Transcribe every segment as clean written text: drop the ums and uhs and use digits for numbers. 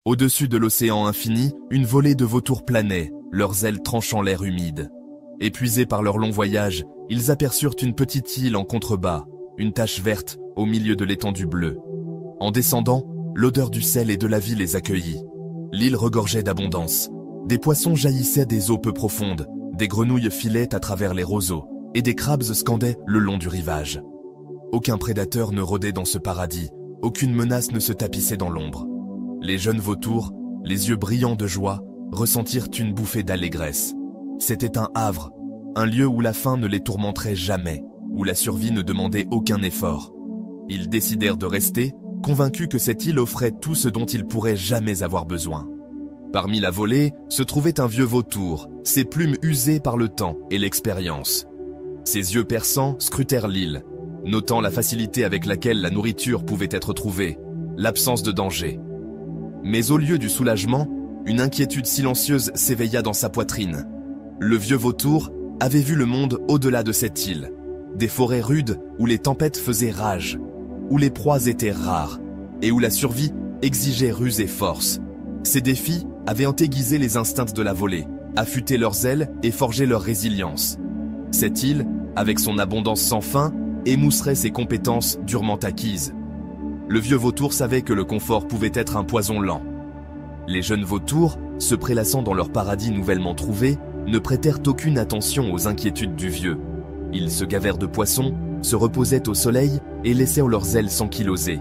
Au-dessus de l'océan infini, une volée de vautours planait, leurs ailes tranchant l'air humide. Épuisés par leur long voyage, ils aperçurent une petite île en contrebas, une tache verte au milieu de l'étendue bleue. En descendant, l'odeur du sel et de la vie les accueillit. L'île regorgeait d'abondance. Des poissons jaillissaient des eaux peu profondes, des grenouilles filaient à travers les roseaux, et des crabes scandaient le long du rivage. Aucun prédateur ne rôdait dans ce paradis, aucune menace ne se tapissait dans l'ombre. Les jeunes vautours, les yeux brillants de joie, ressentirent une bouffée d'allégresse. C'était un havre, un lieu où la faim ne les tourmenterait jamais, où la survie ne demandait aucun effort. Ils décidèrent de rester, convaincus que cette île offrait tout ce dont ils pourraient jamais avoir besoin. Parmi la volée se trouvait un vieux vautour, ses plumes usées par le temps et l'expérience. Ses yeux perçants scrutèrent l'île, notant la facilité avec laquelle la nourriture pouvait être trouvée, l'absence de danger. Mais au lieu du soulagement, une inquiétude silencieuse s'éveilla dans sa poitrine. Le vieux vautour avait vu le monde au-delà de cette île. Des forêts rudes où les tempêtes faisaient rage, où les proies étaient rares et où la survie exigeait ruse et force. Ces défis avaient aiguisé les instincts de la volée, affûté leurs ailes et forgé leur résilience. Cette île, avec son abondance sans fin, émousserait ses compétences durement acquises. Le vieux vautour savait que le confort pouvait être un poison lent. Les jeunes vautours, se prélassant dans leur paradis nouvellement trouvé, ne prêtèrent aucune attention aux inquiétudes du vieux. Ils se gavèrent de poissons, se reposaient au soleil et laissèrent leurs ailes s'ankyloser.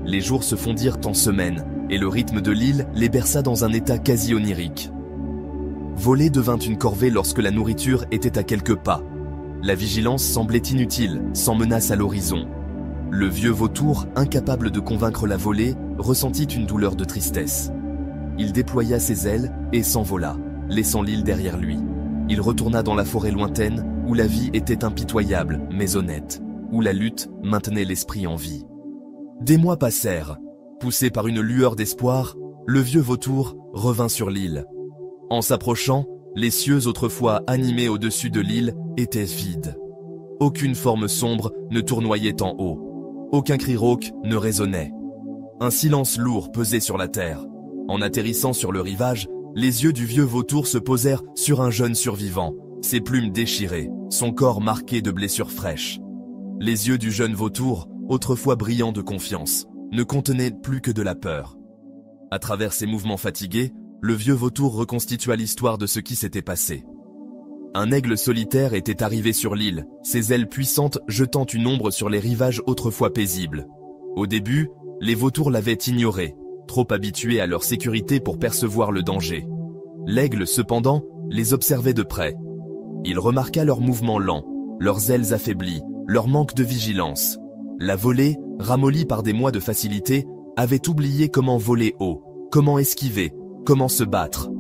Les jours se fondirent en semaines, et le rythme de l'île les berça dans un état quasi onirique. Voler devint une corvée lorsque la nourriture était à quelques pas. La vigilance semblait inutile, sans menace à l'horizon. Le vieux vautour, incapable de convaincre la volée, ressentit une douleur de tristesse. Il déploya ses ailes et s'envola, laissant l'île derrière lui. Il retourna dans la forêt lointaine, où la vie était impitoyable mais honnête, où la lutte maintenait l'esprit en vie. Des mois passèrent. Poussé par une lueur d'espoir, le vieux vautour revint sur l'île. En s'approchant, les cieux autrefois animés au-dessus de l'île étaient vides. Aucune forme sombre ne tournoyait en haut. Aucun cri rauque ne résonnait. Un silence lourd pesait sur la terre. En atterrissant sur le rivage, les yeux du vieux vautour se posèrent sur un jeune survivant, ses plumes déchirées, son corps marqué de blessures fraîches. Les yeux du jeune vautour, autrefois brillants de confiance, ne contenaient plus que de la peur. À travers ses mouvements fatigués, le vieux vautour reconstitua l'histoire de ce qui s'était passé. Un aigle solitaire était arrivé sur l'île, ses ailes puissantes jetant une ombre sur les rivages autrefois paisibles. Au début, les vautours l'avaient ignoré, trop habitués à leur sécurité pour percevoir le danger. L'aigle, cependant, les observait de près. Il remarqua leurs mouvements lents, leurs ailes affaiblies, leur manque de vigilance. La volée, ramollie par des mois de facilité, avait oublié comment voler haut, comment esquiver, comment se battre.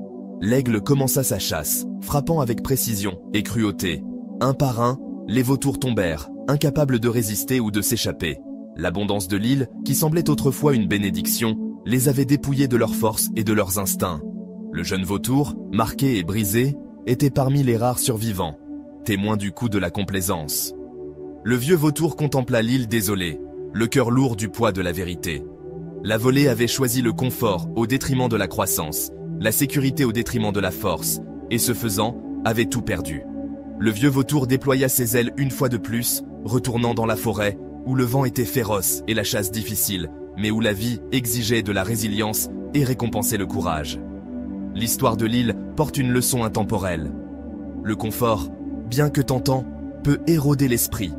L'aigle commença sa chasse, frappant avec précision et cruauté. Un par un, les vautours tombèrent, incapables de résister ou de s'échapper. L'abondance de l'île, qui semblait autrefois une bénédiction, les avait dépouillés de leur force et de leurs instincts. Le jeune vautour, marqué et brisé, était parmi les rares survivants, témoin du coup de la complaisance. Le vieux vautour contempla l'île désolée, le cœur lourd du poids de la vérité. La volée avait choisi le confort au détriment de la croissance, la sécurité au détriment de la force, et ce faisant, avait tout perdu. Le vieux vautour déploya ses ailes une fois de plus, retournant dans la forêt, où le vent était féroce et la chasse difficile, mais où la vie exigeait de la résilience et récompensait le courage. L'histoire de l'île porte une leçon intemporelle. Le confort, bien que tentant, peut éroder l'esprit.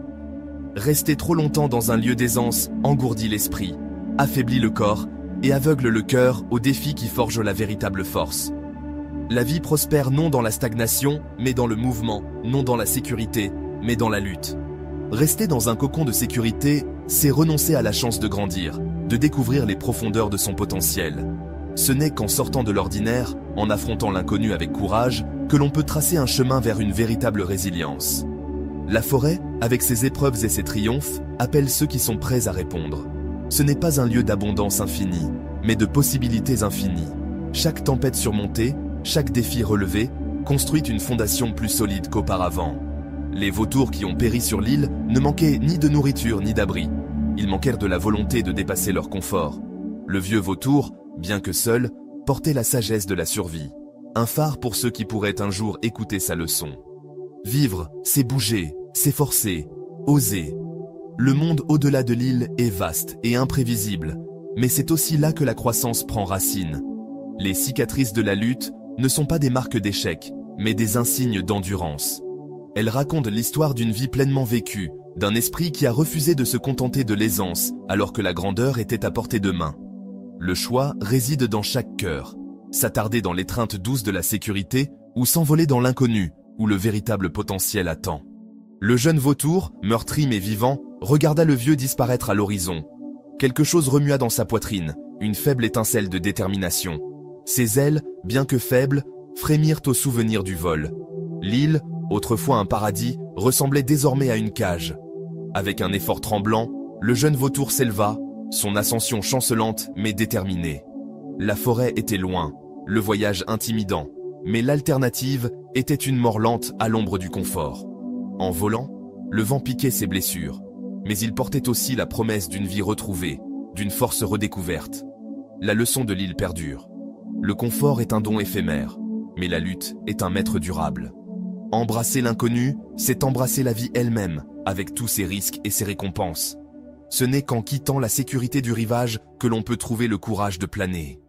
Rester trop longtemps dans un lieu d'aisance engourdit l'esprit, affaiblit le corps et aveugle le cœur aux défis qui forgent la véritable force. La vie prospère non dans la stagnation, mais dans le mouvement, non dans la sécurité, mais dans la lutte. Rester dans un cocon de sécurité, c'est renoncer à la chance de grandir, de découvrir les profondeurs de son potentiel. Ce n'est qu'en sortant de l'ordinaire, en affrontant l'inconnu avec courage, que l'on peut tracer un chemin vers une véritable résilience. La forêt, avec ses épreuves et ses triomphes, appelle ceux qui sont prêts à répondre. Ce n'est pas un lieu d'abondance infinie, mais de possibilités infinies. Chaque tempête surmontée, chaque défi relevé, construit une fondation plus solide qu'auparavant. Les vautours qui ont péri sur l'île ne manquaient ni de nourriture ni d'abri. Ils manquèrent de la volonté de dépasser leur confort. Le vieux vautour, bien que seul, portait la sagesse de la survie. Un phare pour ceux qui pourraient un jour écouter sa leçon. Vivre, c'est bouger, s'efforcer, oser. Le monde au-delà de l'île est vaste et imprévisible, mais c'est aussi là que la croissance prend racine. Les cicatrices de la lutte ne sont pas des marques d'échec, mais des insignes d'endurance. Elles racontent l'histoire d'une vie pleinement vécue, d'un esprit qui a refusé de se contenter de l'aisance alors que la grandeur était à portée de main. Le choix réside dans chaque cœur. S'attarder dans l'étreinte douce de la sécurité ou s'envoler dans l'inconnu où le véritable potentiel attend. Le jeune vautour, meurtri mais vivant, regarda le vieux disparaître à l'horizon. Quelque chose remua dans sa poitrine, une faible étincelle de détermination. Ses ailes, bien que faibles, frémirent au souvenir du vol. L'île, autrefois un paradis, ressemblait désormais à une cage. Avec un effort tremblant, le jeune vautour s'éleva, son ascension chancelante mais déterminée. La forêt était loin, le voyage intimidant, mais l'alternative était une mort lente à l'ombre du confort. En volant, le vent piquait ses blessures, mais il portait aussi la promesse d'une vie retrouvée, d'une force redécouverte. La leçon de l'île perdure. Le confort est un don éphémère, mais la lutte est un maître durable. Embrasser l'inconnu, c'est embrasser la vie elle-même, avec tous ses risques et ses récompenses. Ce n'est qu'en quittant la sécurité du rivage que l'on peut trouver le courage de planer.